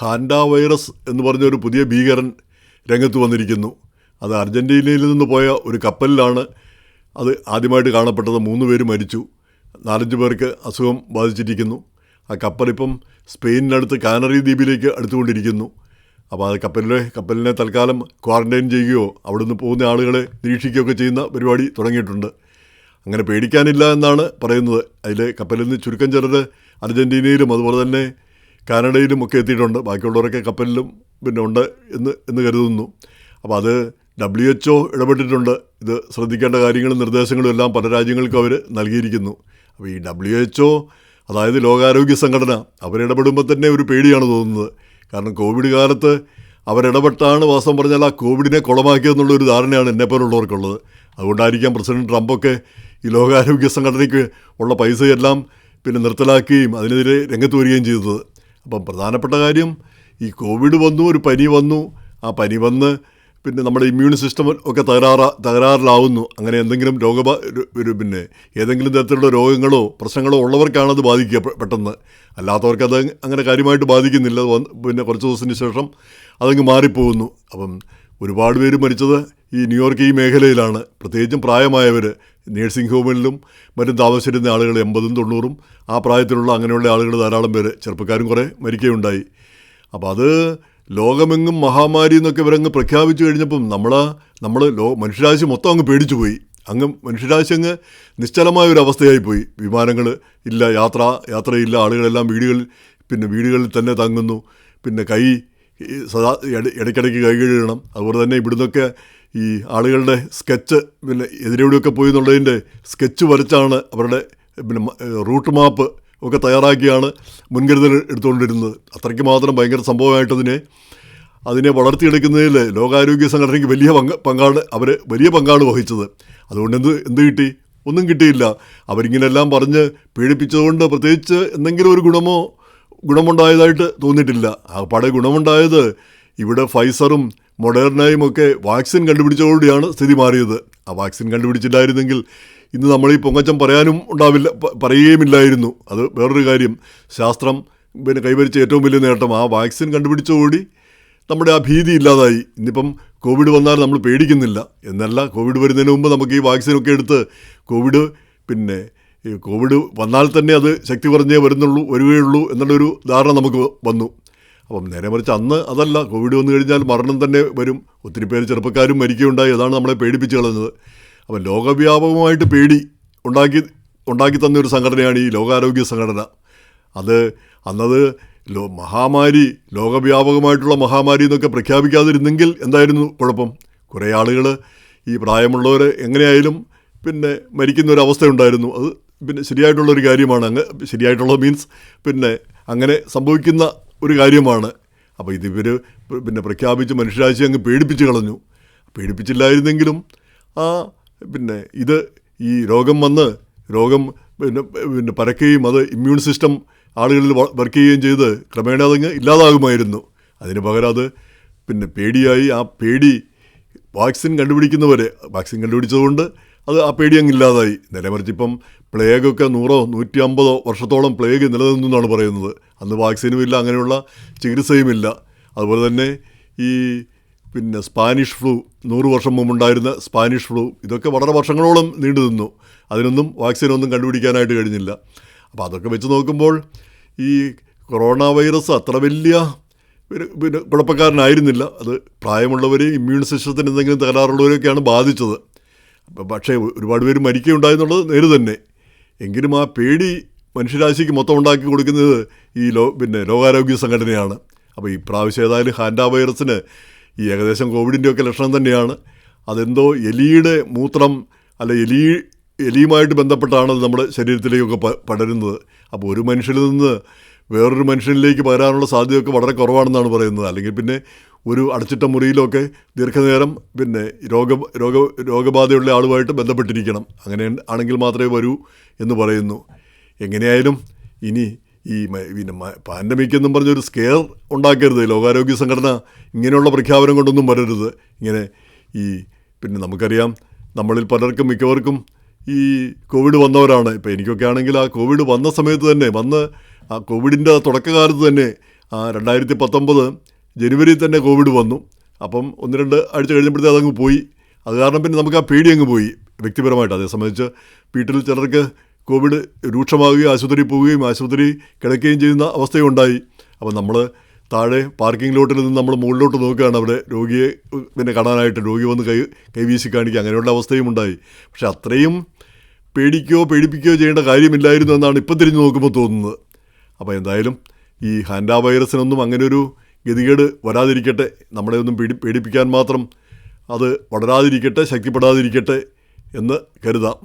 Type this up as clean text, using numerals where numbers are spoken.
Hanta virus എന്ന് പറഞ്ഞൊരു പുതിയ ഭീകരൻ രംഗത്ത് വന്നിരിക്കുന്നു. അത് അർജൻറ്റീനയിൽ നിന്ന് പോയ ഒരു കപ്പലിലാണ് അത് ആദ്യമായിട്ട് കാണപ്പെട്ടത്. 3 പേര് മരിച്ചു, 4-5 പേർക്ക് അസുഖം ബാധിച്ചിരിക്കുന്നു. ആ കപ്പലിപ്പം സ്പെയിനിനടുത്ത് കാനറി ദ്വീപിലേക്ക് അടുത്തുകൊണ്ടിരിക്കുന്നു. അപ്പോൾ അത് കപ്പലിനെ തൽക്കാലം ക്വാറൻറ്റൈൻ ചെയ്യുകയോ അവിടുന്ന് പോകുന്ന ആളുകളെ നിരീക്ഷിക്കുകയൊക്കെ ചെയ്യുന്ന പരിപാടി തുടങ്ങിയിട്ടുണ്ട്. അങ്ങനെ പേടിക്കാനില്ല എന്നാണ് പറയുന്നത്. അതിൽ കപ്പലിൽ നിന്ന് ചുരുക്കം ചിലർ അർജൻറ്റീനയിലും അതുപോലെ തന്നെ കാനഡയിലും ഒക്കെ എത്തിയിട്ടുണ്ട്. ബാക്കിയുള്ളവരൊക്കെ കപ്പലിലും ഉണ്ട് എന്ന് കരുതുന്നു. അപ്പോൾ അത് WHO ഇടപെട്ടിട്ടുണ്ട്. ഇത് ശ്രദ്ധിക്കേണ്ട കാര്യങ്ങളും നിർദ്ദേശങ്ങളും എല്ലാം പല രാജ്യങ്ങൾക്കും അവർ നൽകിയിരിക്കുന്നു. അപ്പോൾ ഈ WHO, അതായത് ലോകാരോഗ്യ സംഘടന, അവരിടപെടുമ്പോൾ തന്നെ ഒരു പേടിയാണ് തോന്നുന്നത്. കാരണം കോവിഡ് കാലത്ത് അവരിടപെട്ടാണ് വാസ്തവം പറഞ്ഞാൽ ആ കോവിഡിനെ കുളമാക്കിയെന്നുള്ളൊരു ധാരണയാണ് എന്നെപ്പോലുള്ളവർക്കുള്ളത്. അതുകൊണ്ടായിരിക്കാം പ്രസിഡന്റ് ട്രംപൊക്കെ ഈ ലോകാരോഗ്യ സംഘടനയ്ക്ക് ഉള്ള പൈസയെല്ലാം നിർത്തലാക്കുകയും അതിനെതിരെ രംഗത്ത് വരികയും ചെയ്തത്. അപ്പം പ്രധാനപ്പെട്ട കാര്യം, ഈ കോവിഡ് വന്നു, ഒരു പനി വന്നു, ആ പനി വന്ന് നമ്മുടെ ഇമ്മ്യൂൺ സിസ്റ്റം ഒക്കെ തകരാറിലാവുന്നു. അങ്ങനെ എന്തെങ്കിലും ഏതെങ്കിലും തരത്തിലുള്ള രോഗങ്ങളോ പ്രശ്നങ്ങളോ ഉള്ളവർക്കാണത് ബാധിക്കുക പെട്ടെന്ന്. അല്ലാത്തവർക്കത് അങ്ങനെ കാര്യമായിട്ട് ബാധിക്കുന്നില്ല. കുറച്ച് ദിവസത്തിന് ശേഷം അതങ്ങ് മാറിപ്പോകുന്നു. അപ്പം ഒരുപാട് പേര് മരിച്ചത് ഈ ന്യൂയോർക്ക് ഈ മേഖലയിലാണ്. പ്രത്യേകിച്ചും പ്രായമായവർ, നേഴ്സിംഗ് ഹോമുകളിലും മറ്റും താമസിച്ചിരുന്ന ആളുകൾ 80ഉം 90ഉം ആ പ്രായത്തിലുള്ള അങ്ങനെയുള്ള ആളുകൾ ധാരാളം പേര്, ചെറുപ്പക്കാരും കുറേ മരിക്കുകയുണ്ടായി. അപ്പോൾ അത് ലോകമെങ്ങും മഹാമാരി എന്നൊക്കെ ഇവരങ്ങ് പ്രഖ്യാപിച്ചു കഴിഞ്ഞപ്പം മനുഷ്യരാശി മൊത്തം അങ്ങ് പേടിച്ചു പോയി. മനുഷ്യരാശി അങ്ങ് നിശ്ചലമായ ഒരു അവസ്ഥയായിപ്പോയി. വിമാനങ്ങൾ ഇല്ല, യാത്രയില്ല, ആളുകളെല്ലാം വീടുകളിൽ തന്നെ തങ്ങുന്നു. ഇടയ്ക്കിടയ്ക്ക് കൈ കഴുകണം. അതുപോലെ തന്നെ ഇവിടുന്നൊക്കെ ഈ ആളുകളുടെ സ്കെച്ച് എതിരെവിടെയൊക്കെ പോയി എന്നുള്ളതിൻ്റെ സ്കെച്ച് വരച്ചാണ് അവരുടെ റൂട്ട് മാപ്പ് ഒക്കെ തയ്യാറാക്കിയാണ് മുൻകരുതൽ എടുത്തുകൊണ്ടിരുന്നത്. അത്രയ്ക്ക് മാത്രം ഭയങ്കര സംഭവമായിട്ട് വളർത്തിയെടുക്കുന്നതിൽ ലോകാരോഗ്യ സംഘടനയ്ക്ക് വലിയ പങ്കാണ് വഹിച്ചത്. അതുകൊണ്ട് എന്ത് കിട്ടി? ഒന്നും കിട്ടിയില്ല. അവരിങ്ങനെല്ലാം പറഞ്ഞ് പീഡിപ്പിച്ചതുകൊണ്ട് പ്രത്യേകിച്ച് എന്തെങ്കിലും ഒരു ഗുണമുണ്ടായതായിട്ട് തോന്നിയിട്ടില്ല. ആകപ്പാടെ ഗുണമുണ്ടായത് ഇവിടെ ഫൈസറും മൊഡേർണയും ഒക്കെ വാക്സിൻ കണ്ടുപിടിച്ചതോടെയാണ് സ്ഥിതി മാറിയത്. ആ വാക്സിൻ കണ്ടുപിടിച്ചില്ലായിരുന്നെങ്കിൽ ഇന്ന് നമ്മൾ ഈ പൊങ്ങച്ചം പറയുകയുമില്ലായിരുന്നു. അത് വേറൊരു കാര്യം. ശാസ്ത്രം കൈവരിച്ച ഏറ്റവും വലിയ നേട്ടം ആ വാക്സിൻ കണ്ടുപിടിച്ചതോടി നമ്മുടെ ആ ഭീതി ഇല്ലാതായി. ഇന്നിപ്പം കോവിഡ് വന്നാൽ നമ്മൾ പേടിക്കുന്നില്ല എന്നല്ല, കോവിഡ് വരുന്നതിന് മുമ്പ് നമുക്ക് ഈ വാക്സിനൊക്കെ എടുത്ത് കോവിഡ് വന്നാൽ തന്നെ അത് ശക്തി കുറഞ്ഞേ വരികയുള്ളൂ എന്നുള്ളൊരു ധാരണ നമുക്ക് വന്നു. അപ്പം നേരെ മറിച്ച് അന്ന് അതല്ല. കോവിഡ് വന്നു കഴിഞ്ഞാൽ മരണം തന്നെ വരും. ഒത്തിരി പേര് ചെറുപ്പക്കാരും മരിക്കുകയുണ്ടായി. അതാണ് നമ്മളെ പേടിപ്പിച്ച് കളഞ്ഞത്. അപ്പം ലോകവ്യാപകമായിട്ട് പേടി ഉണ്ടാക്കി തന്നൊരു സംഘടനയാണ് ഈ ലോകാരോഗ്യ സംഘടന. അന്നത് മഹാമാരി, ലോകവ്യാപകമായിട്ടുള്ള മഹാമാരി എന്നൊക്കെ പ്രഖ്യാപിക്കാതിരുന്നെങ്കിൽ എന്തായിരുന്നു കുഴപ്പം? കുറേ ആളുകൾ, ഈ പ്രായമുള്ളവർ എങ്ങനെയായാലും മരിക്കുന്നൊരവസ്ഥയുണ്ടായിരുന്നു. അത് ശരിയായിട്ടുള്ളൊരു കാര്യമാണ്. ശരിയായിട്ടുള്ള മീൻസ് അങ്ങനെ സംഭവിക്കുന്ന ഒരു കാര്യമാണ്. അപ്പോൾ ഇതിവർ പ്രഖ്യാപിച്ച് മനുഷ്യരാശി അങ്ങ് പേടിപ്പിച്ച് കളഞ്ഞു. പേടിപ്പിച്ചില്ലായിരുന്നെങ്കിലും ഈ രോഗം പരക്കുകയും അത് ഇമ്മ്യൂൺ സിസ്റ്റം ആളുകളിൽ വർക്ക് ചെയ്യുകയും ചെയ്ത് ക്രമേണ അതങ്ങ് ഇല്ലാതാകുമായിരുന്നു. അതിന് പകരം അത് പേടിയായി. ആ പേടി വാക്സിൻ കണ്ടുപിടിച്ചതുകൊണ്ട് ആ പേടി അങ്ങ് ഇല്ലാതായി. നിലമറിച്ച് ഇപ്പം പ്ലേഗൊക്കെ 100-150 വർഷത്തോളം പ്ലേഗ് നിലനിന്നു എന്നാണ് പറയുന്നത്. അന്ന് വാക്സിനുമില്ല, അങ്ങനെയുള്ള ചികിത്സയുമില്ല. അതുപോലെ തന്നെ ഈ സ്പാനിഷ് ഫ്ലൂ, 100 വർഷം മുമ്പുണ്ടായിരുന്ന സ്പാനിഷ് ഫ്ലൂ, ഇതൊക്കെ വളരെ വർഷങ്ങളോളം നീണ്ടു നിന്നു. അതിനൊന്നും വാക്സിനൊന്നും കണ്ടുപിടിക്കാനായിട്ട് കഴിഞ്ഞില്ല. അപ്പോൾ അതൊക്കെ വെച്ച് നോക്കുമ്പോൾ ഈ കൊറോണ വൈറസ് അത്ര വലിയ കുഴപ്പക്കാരനായിരുന്നില്ല. അത് പ്രായമുള്ളവരെയും ഇമ്മ്യൂൺ സിസ്റ്റത്തിന് എന്തെങ്കിലും തകരാറുള്ളവരെയൊക്കെയാണ് ബാധിച്ചത്. പക്ഷേ ഒരുപാട് പേര് മരിക്കുകയുണ്ടായെന്നുള്ളത് നേര് തന്നെ. എങ്കിലും ആ പേടി മനുഷ്യരാശിക്ക് മൊത്തം ഉണ്ടാക്കി കൊടുക്കുന്നത് ഈ ലോകാരോഗ്യ സംഘടനയാണ്. അപ്പോൾ ഈ പ്രാവശ്യം ഏതായാലും ഹാൻഡ വൈറസിന് ഈ ഏകദേശം കോവിഡിൻ്റെയൊക്കെ ലക്ഷണം തന്നെയാണ്. അതെന്തോ എലിയുടെ മൂത്രം അല്ല എലിയുമായിട്ട് ബന്ധപ്പെട്ടാണ് അത് നമ്മുടെ ശരീരത്തിലേക്കൊക്കെ പടരുന്നത്. അപ്പോൾ ഒരു മനുഷ്യനിൽ നിന്ന് വേറൊരു മനുഷ്യനിലേക്ക് പകരാനുള്ള സാധ്യതയൊക്കെ വളരെ കുറവാണെന്നാണ് പറയുന്നത്. അല്ലെങ്കിൽ ഒരു അടച്ചിട്ട മുറിയിലൊക്കെ ദീർഘനേരം രോഗബാധയുള്ള ആളുമായിട്ട് ബന്ധപ്പെട്ടിരിക്കണം. അങ്ങനെ ആണെങ്കിൽ മാത്രമേ വരൂ എന്ന് പറയുന്നു. എങ്ങനെയായാലും ഇനി ഈ പാൻഡമിക് എന്നും പറഞ്ഞൊരു സ്കെയർ ഉണ്ടാക്കരുത്. ലോകാരോഗ്യ സംഘടന ഇങ്ങനെയുള്ള പ്രഖ്യാപനം കൊണ്ടൊന്നും വരരുത്. ഇങ്ങനെ നമുക്കറിയാം, നമ്മളിൽ മിക്കവർക്കും ഈ കോവിഡ് വന്നവരാണ്. ഇപ്പോൾ എനിക്കൊക്കെ ആണെങ്കിൽ ആ കോവിഡ് വന്ന സമയത്ത് തന്നെ ആ കോവിഡിൻ്റെ തുടക്കകാലത്ത് തന്നെ 2019 ജനുവരി തന്നെ കോവിഡ് വന്നു. അപ്പം 1-2 ആഴ്ച കഴിഞ്ഞപ്പോഴത്തേ അതങ്ങ് പോയി. അത് കാരണം പിന്നെ നമുക്ക് ആ പേടി അങ്ങ് പോയി വ്യക്തിപരമായിട്ട്. അതേ സംബന്ധിച്ച് വീട്ടിൽ ചിലർക്ക് കോവിഡ് രൂക്ഷമാവുകയും ആശുപത്രിയിൽ പോവുകയും ആശുപത്രി കിടക്കുകയും ചെയ്യുന്ന അവസ്ഥയുണ്ടായി. അപ്പം നമ്മൾ താഴെ പാർക്കിംഗ് ലോട്ടിൽ നിന്ന് നമ്മൾ മുകളിലോട്ട് നോക്കുകയാണ് അവിടെ രോഗിയെ പിന്നെ കാണാനായിട്ട്. രോഗി വന്ന് കൈവീശി കാണിക്കുക, അങ്ങനെയുള്ള അവസ്ഥയും ഉണ്ടായി. പക്ഷെ അത്രയും പേടിപ്പിക്കുകയോ ചെയ്യേണ്ട കാര്യമില്ലായിരുന്നു എന്നാണ് ഇപ്പം തിരിഞ്ഞു നോക്കുമ്പോൾ തോന്നുന്നത്. അപ്പോൾ എന്തായാലും ഈ ഹാൻഡ വൈറസിനൊന്നും അങ്ങനെയൊരു ഗതികേട് വരാതിരിക്കട്ടെ, നമ്മളെ ഒന്നും പേടിപ്പിക്കാൻ മാത്രം അത് വളരാതിരിക്കട്ടെ, ശക്തിപ്പെടാതിരിക്കട്ടെ എന്ന് കരുതാം.